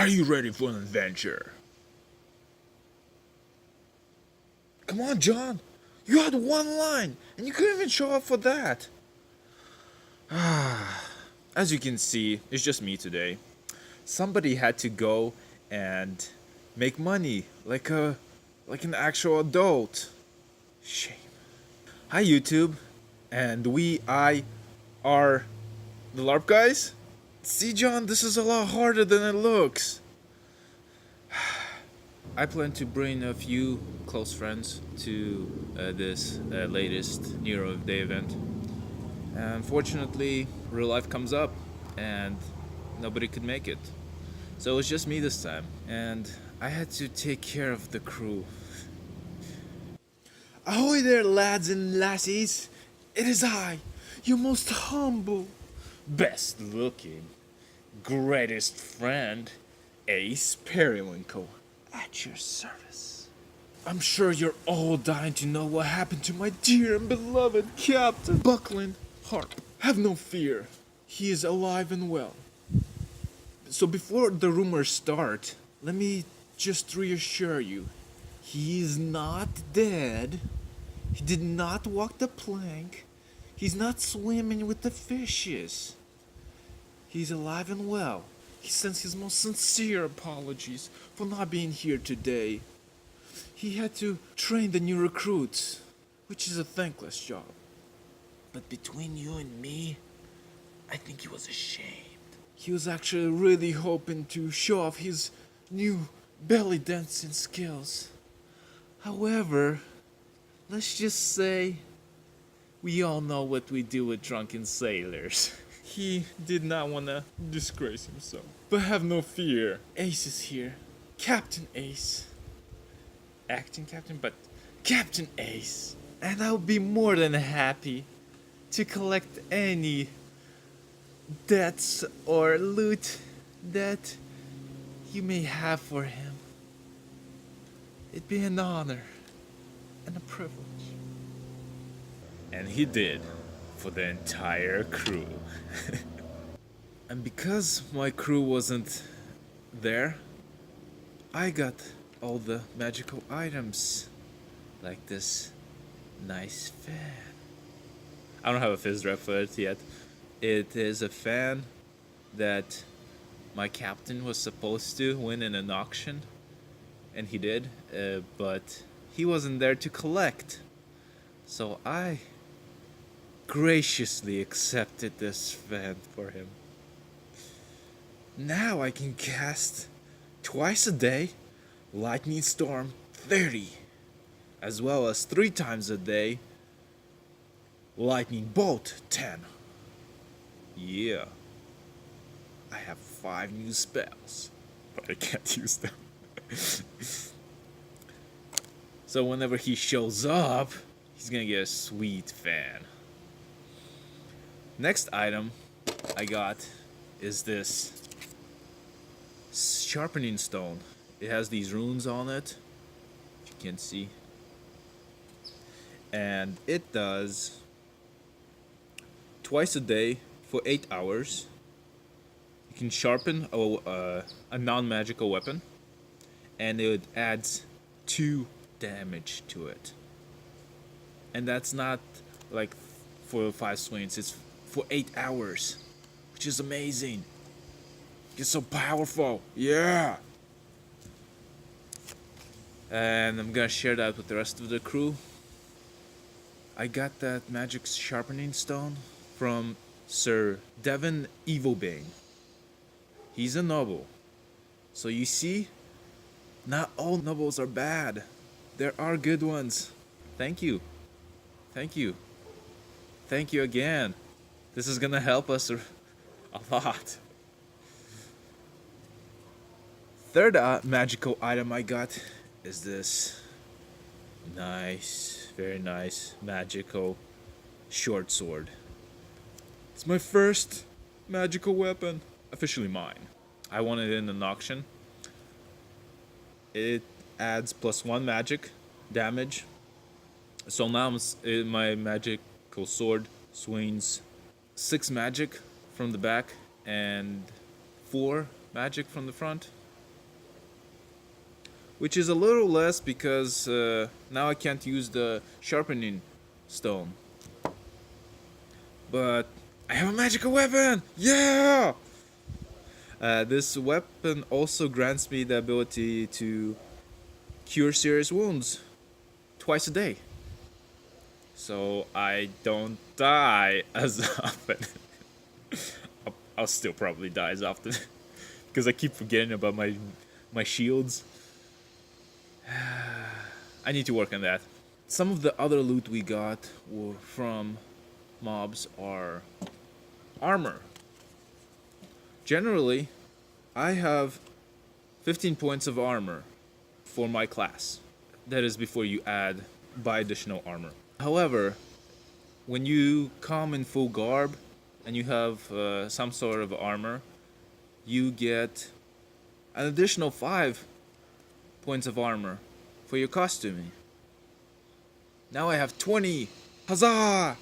Are you ready for an adventure? Come on, John. You had one line, and you couldn't even show up for that. As you can see, it's just me today. Somebody had to go and make money like an actual adult. Shame. Hi YouTube, and I are the Larp guys. See, John, this is a lot harder than it looks. I plan to bring a few close friends to this latest Nero BANE event. Unfortunately, real life comes up, and nobody could make it. So it's just me this time, and I had to take care of the crew. Ahoy there, lads and lassies! It is I, your most humble, best looking, greatest friend, Ace Periwinkle, at your service. I'm sure you're all dying to know what happened to my dear and beloved Captain Buckland Harp. Have no fear, he is alive and well. So before the rumors start, let me just reassure you, he is not dead. He did not walk the plank. He's not swimming with the fishes. He's alive and well. He sends his most sincere apologies for not being here today. He had to train the new recruits, which is a thankless job. But between you and me, I think he was ashamed. He was actually really hoping to show off his new belly dancing skills. However, let's just say we all know what we do with drunken sailors. He did not want to disgrace himself. But have no fear, Ace is here. Captain Ace. Acting captain, but Captain Ace. And I'll be more than happy to collect any debts or loot that you may have for him. It'd be an honor and a privilege. And he did, for the entire crew. And because my crew wasn't there, I got all the magical items, like this nice fan. I don't have a fizz rep for it yet. It is a fan that my captain was supposed to win in an auction, and he did, but he wasn't there to collect. So I graciously accepted this fan for him. Now I can cast twice a day Lightning Storm 30, as well as 3 times a day Lightning Bolt 10. Yeah, I have 5 new spells, but I can't use them. So whenever he shows up, he's gonna get a sweet fan. Next item I got is this sharpening stone. It has these runes on it, if you can see, and it does twice a day for 8 hours. You can sharpen a non-magical weapon, and it adds 2 damage to it. And that's not like for 5 swings, it's for 8 hours, which is amazing. It's so powerful, yeah. And I'm gonna share that with the rest of the crew. I got that magic sharpening stone from Sir Devon Evilbane. He's a noble. So you see, not all nobles are bad. There are good ones. Thank you. Thank you. Thank you again. This is gonna help us a lot. Third magical item I got is this nice, very nice magical short sword. It's my first magical weapon, officially mine. I won it in an auction. It adds +1 magic damage. So now my magical sword swings 6 magic from the back and 4 magic from the front. which is a little less because now I can't use the sharpening stone. But I have a magical weapon! Yeah! This weapon also grants me the ability to cure serious wounds twice a day. So I don't die as often. I'll still probably die as often. Because I keep forgetting about my shields. I need to work on that. Some of the other loot we got from mobs are armor. Generally, I have 15 points of armor for my class. That is before you buy additional armor. However, when you come in full garb and you have some sort of armor, you get an additional 5 points of armor for your costuming. Now I have 20! Huzzah!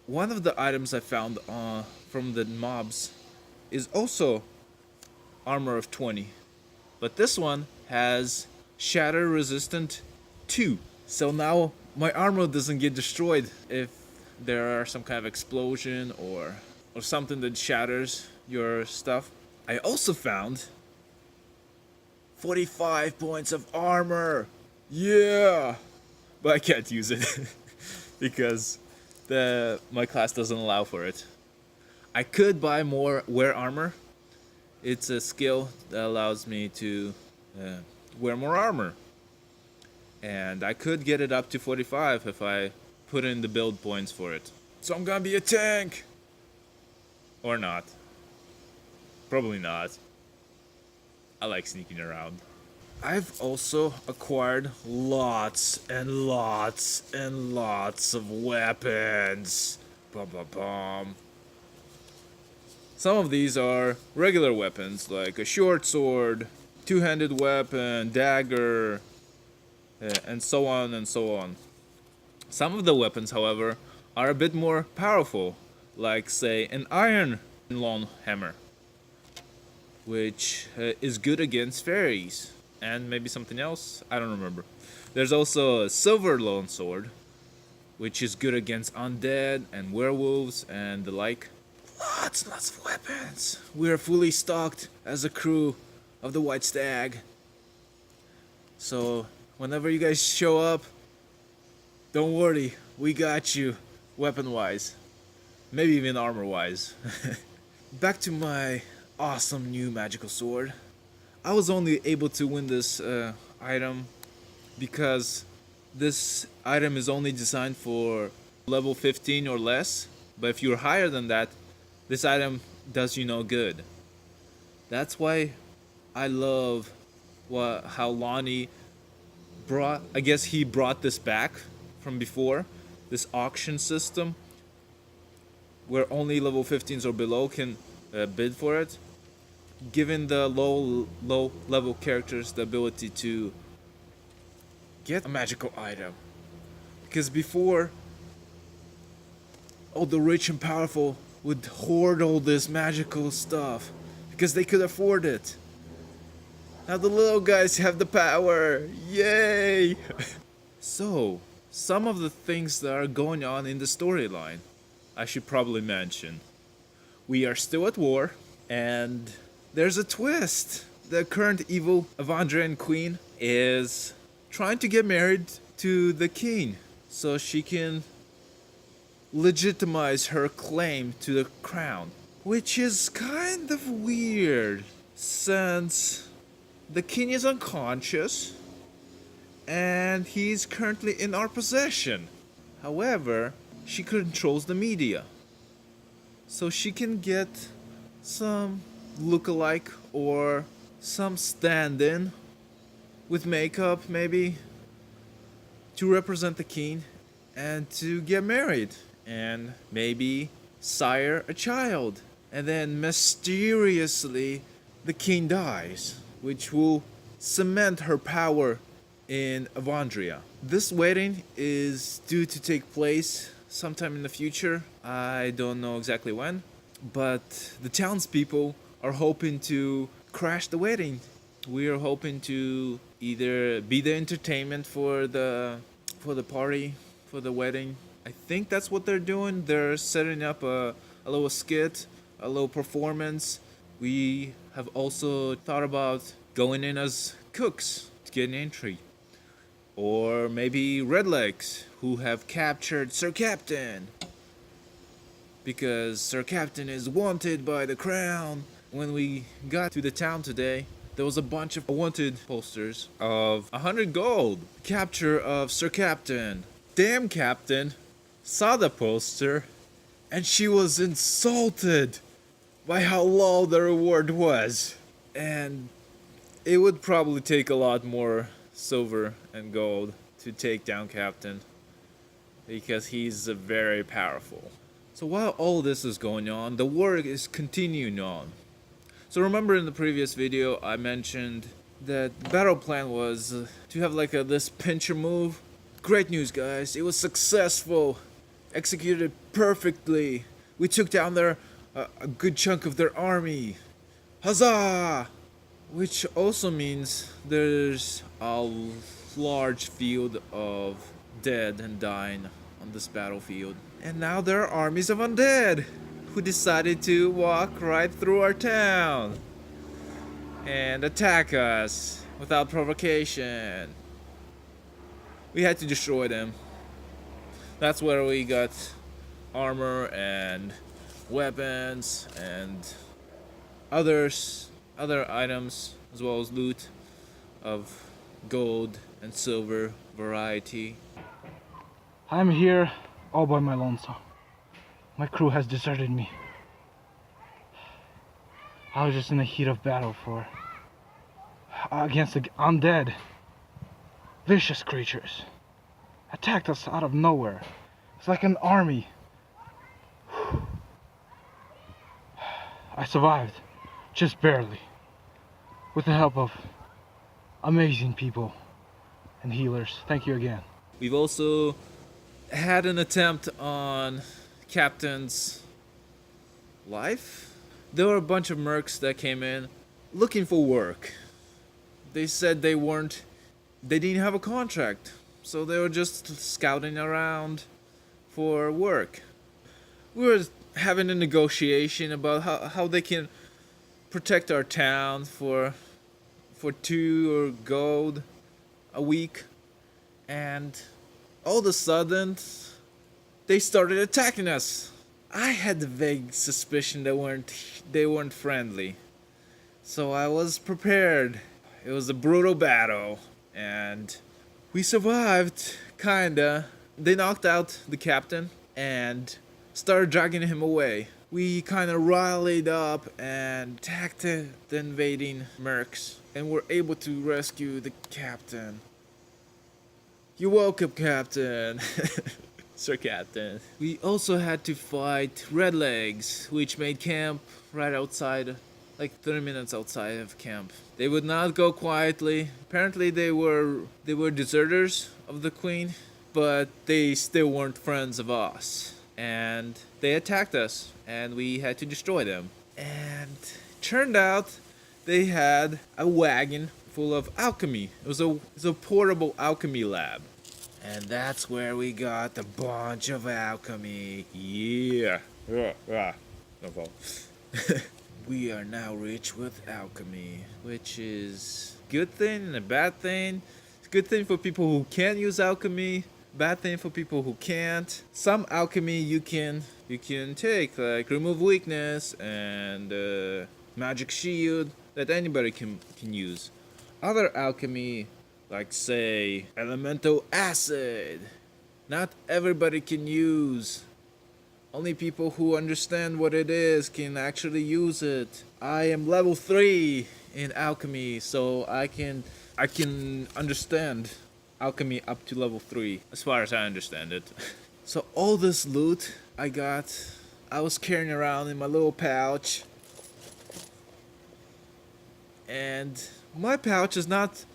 One of the items I found from the mobs is also armor of 20. But this one has shatter resistant 2. So now my armor doesn't get destroyed if there are some kind of explosion or something that shatters your stuff. I also found 45 points of armor. Yeah! But I can't use it because my class doesn't allow for it. I could buy more wear armor. It's a skill that allows me to wear more armor. And I could get it up to 45 if I put in the build points for it. So I'm gonna be a tank! Or not. Probably not. I like sneaking around. I've also acquired lots and lots and lots of weapons. Some of these are regular weapons, like a short sword, two-handed weapon, dagger, and so on and so on. Some of the weapons, however, are a bit more powerful, like, say, an iron long hammer, which is good against fairies. And maybe something else? I don't remember. There's also a silver lone sword, which is good against undead and werewolves and the like. Lots and lots of weapons. We are fully stocked as a crew of the White Stag. So, whenever you guys show up, don't worry, we got you, weapon-wise. Maybe even armor-wise. Back to my awesome new magical sword. I was only able to win this item because this item is only designed for level 15 or less. But if you're higher than that, this item does you no good. That's why I love how Lonnie I guess he brought this back from before, this auction system where only level 15s or below can bid for it, giving the low level characters the ability to get a magical item. Because before, all the rich and powerful would hoard all this magical stuff because they could afford it. Now the little guys have the power. Yay! So, some of the things that are going on in the storyline, I should probably mention. We are still at war, and there's a twist. The current evil Evandrian queen is trying to get married to the king so she can legitimize her claim to the crown, which is kind of weird since the king is unconscious and he's currently in our possession. However, she controls the media, so she can get some look-alike or some stand-in with makeup maybe to represent the king and to get married and maybe sire a child, and then mysteriously the king dies, which will cement her power in Evandria. This wedding is due to take place sometime in the future. I don't know exactly when, but the townspeople are hoping to crash the wedding We are hoping to either be the entertainment for the party, for the wedding. I think that's what they're doing. They're setting up a little skit, a little performance. We have also thought about going in as cooks to get an entry. Or maybe Redlegs, who have captured Sir Captain. Because Sir Captain is wanted by the crown. When we got to the town today, there was a bunch of wanted posters of 100 gold. Capture of Sir Captain. Damn Captain saw the poster and she was insulted by how low the reward was. And it would probably take a lot more silver and gold to take down Captain, because he's very powerful. So while all this is going on, the war is continuing on. So remember in the previous video I mentioned that the battle plan was to have like this pincher move. Great news, guys, it was successful, executed perfectly. We took down a good chunk of their army. Huzzah! Which also means there's a large field of dead and dying on this battlefield. And now there are armies of undead who decided to walk right through our town and attack us without provocation. We had to destroy them. That's where we got armor and weapons and other items, as well as loot of gold and silver variety. I'm here all by my lonesome. My crew has deserted me. I was just in the heat of battle against the undead, vicious creatures. Attacked us out of nowhere. It's like an army. I survived, just barely, with the help of amazing people and healers. Thank you again. We've also had an attempt on Captain's life. There were a bunch of mercs that came in looking for work. They said they didn't have a contract, so they were just scouting around for work. We were having a negotiation about how they can protect our town for 2 gold a week, and all of a sudden they started attacking us. I had the vague suspicion they weren't friendly, so I was prepared. It was a brutal battle, and we survived, kinda. They knocked out the captain and started dragging him away. We kind of rallied up and attacked the invading mercs and were able to rescue the captain. You're welcome, Captain. Sir Captain. We also had to fight Redlegs, which made camp right outside, like 30 minutes outside of camp. They would not go quietly. Apparently they were deserters of the queen, but they still weren't friends of us. And they attacked us, and we had to destroy them. And turned out they had a wagon full of alchemy. It was a portable alchemy lab. And that's where we got a bunch of alchemy. Yeah. No fault. We are now rich with alchemy, which is a good thing and a bad thing. It's a good thing for people who can use alchemy. Bad thing for people who can't. Some alchemy you can take, like remove weakness and magic shield, that anybody can use. Other alchemy, like say elemental acid, not everybody can use. Only people who understand what it is can actually use it. I am level 3 in alchemy, so I can understand alchemy up to level 3, as far as I understand it. So all this loot I was carrying around in my little pouch. And my pouch is not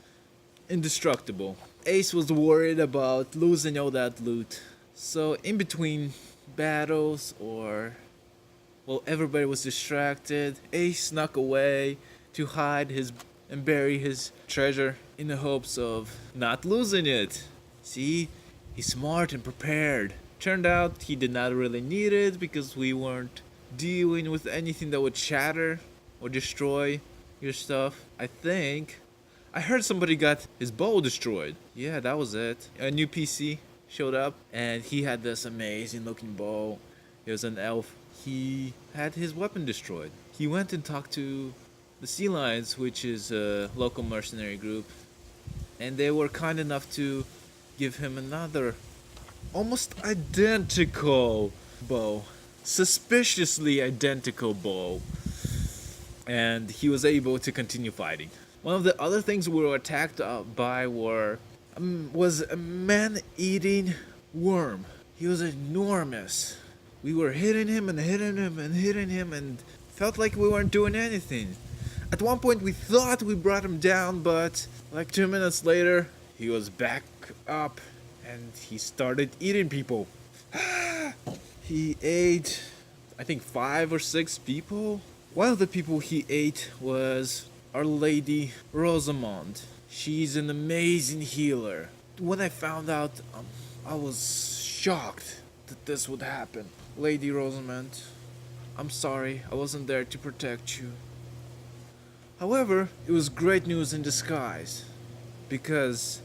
indestructible. Ace was worried about losing all that loot. So in between battles, everybody was distracted, Ace snuck away to hide his and bury his treasure in the hopes of not losing it. See, he's smart and prepared. Turned out he did not really need it because we weren't dealing with anything that would shatter or destroy your stuff. I think I heard somebody got his bow destroyed. Yeah, that was it. A new PC showed up and he had this amazing looking bow. He was an elf. He had his weapon destroyed. He went and talked to the Sea Lions, which is a local mercenary group, and they were kind enough to give him another almost identical bow. Suspiciously identical bow. And he was able to continue fighting. One of the other things we were attacked by was a man-eating worm. He was enormous. We were hitting him and hitting him and hitting him and felt like we weren't doing anything. At one point we thought we brought him down, but like 2 minutes later, he was back up and he started eating people. He ate, I think, 5 or 6 people. One of the people he ate was Our Lady Rosamond. She's an amazing healer. When I found out, I was shocked that this would happen. Lady Rosamond, I'm sorry, I wasn't there to protect you. However, it was great news in disguise, because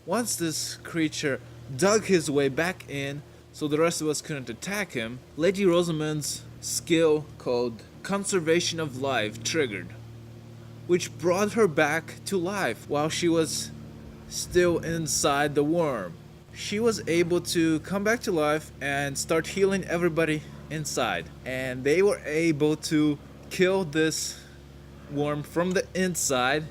once this creature dug his way back in so the rest of us couldn't attack him, Lady Rosamond's skill called Conservation of Life triggered, which brought her back to life while she was still inside the worm. She was able to come back to life and start healing everybody inside, and they were able to kill this worm from the inside,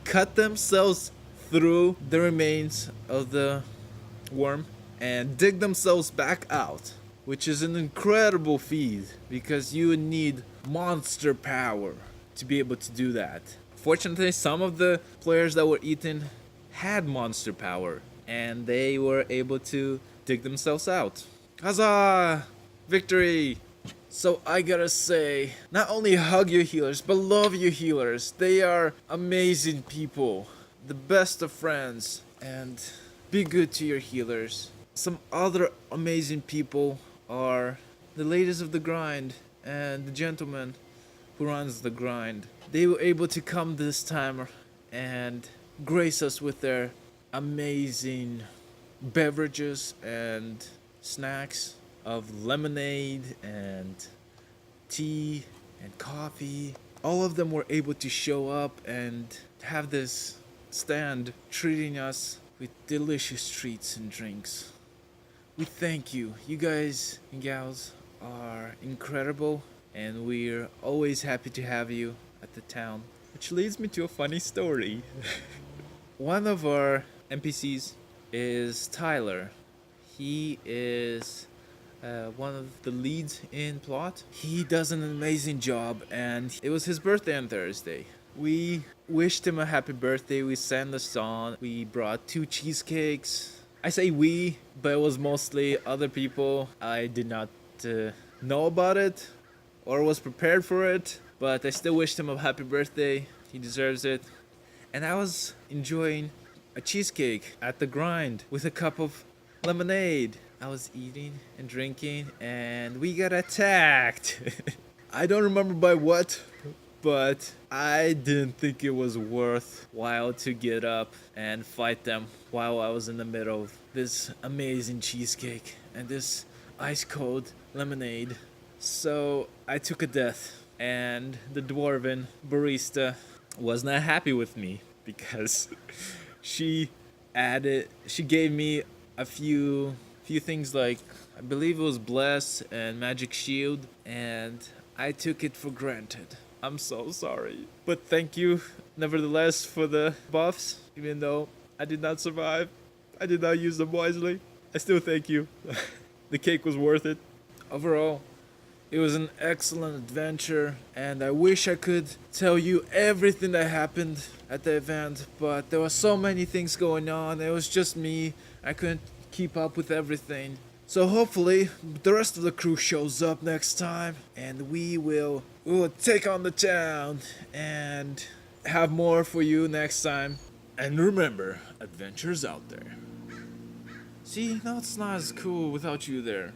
cut themselves through the remains of the worm, and dig themselves back out, which is an incredible feat because you would need monster power to be able to do that. Fortunately, some of the players that were eaten had monster power and they were able to dig themselves out. Huzzah! Victory! So I gotta say, not only hug your healers, but love your healers. They are amazing people, the best of friends, and be good to your healers. Some other amazing people are the ladies of the grind and the gentleman who runs the grind. They were able to come this time and grace us with their amazing beverages and snacks of lemonade and tea and coffee. All of them were able to show up and have this stand treating us with delicious treats and drinks. We thank you. You guys and gals are incredible, and we're always happy to have you at the town. Which leads me to a funny story. One of our NPCs is Tyler. He is one of the leads in plot. He does an amazing job, and it was his birthday on Thursday. We wished him a happy birthday. We sang the song. We brought 2 cheesecakes. I say we, but it was mostly other people. I did not know about it or was prepared for it, but I still wished him a happy birthday. He deserves it. And I was enjoying a cheesecake at the grind with a cup of lemonade. I was eating and drinking, and we got attacked. I don't remember by what, but I didn't think it was worthwhile to get up and fight them while I was in the middle of this amazing cheesecake and this ice cold lemonade. So I took a death, and the dwarven barista was not happy with me because she gave me a few things, like I believe it was bless and magic shield, and I took it for granted. I'm so sorry, but thank you nevertheless for the buffs. Even though I did not survive, I did not use them wisely, I still thank you. The cake was worth it. Overall, it was an excellent adventure, and I wish I could tell you everything that happened at the event, but there were so many things going on. It was just me. I couldn't keep up with everything. So hopefully the rest of the crew shows up next time, and we will take on the town and have more for you next time. And remember, adventure's out there. See, now it's not as cool without you there.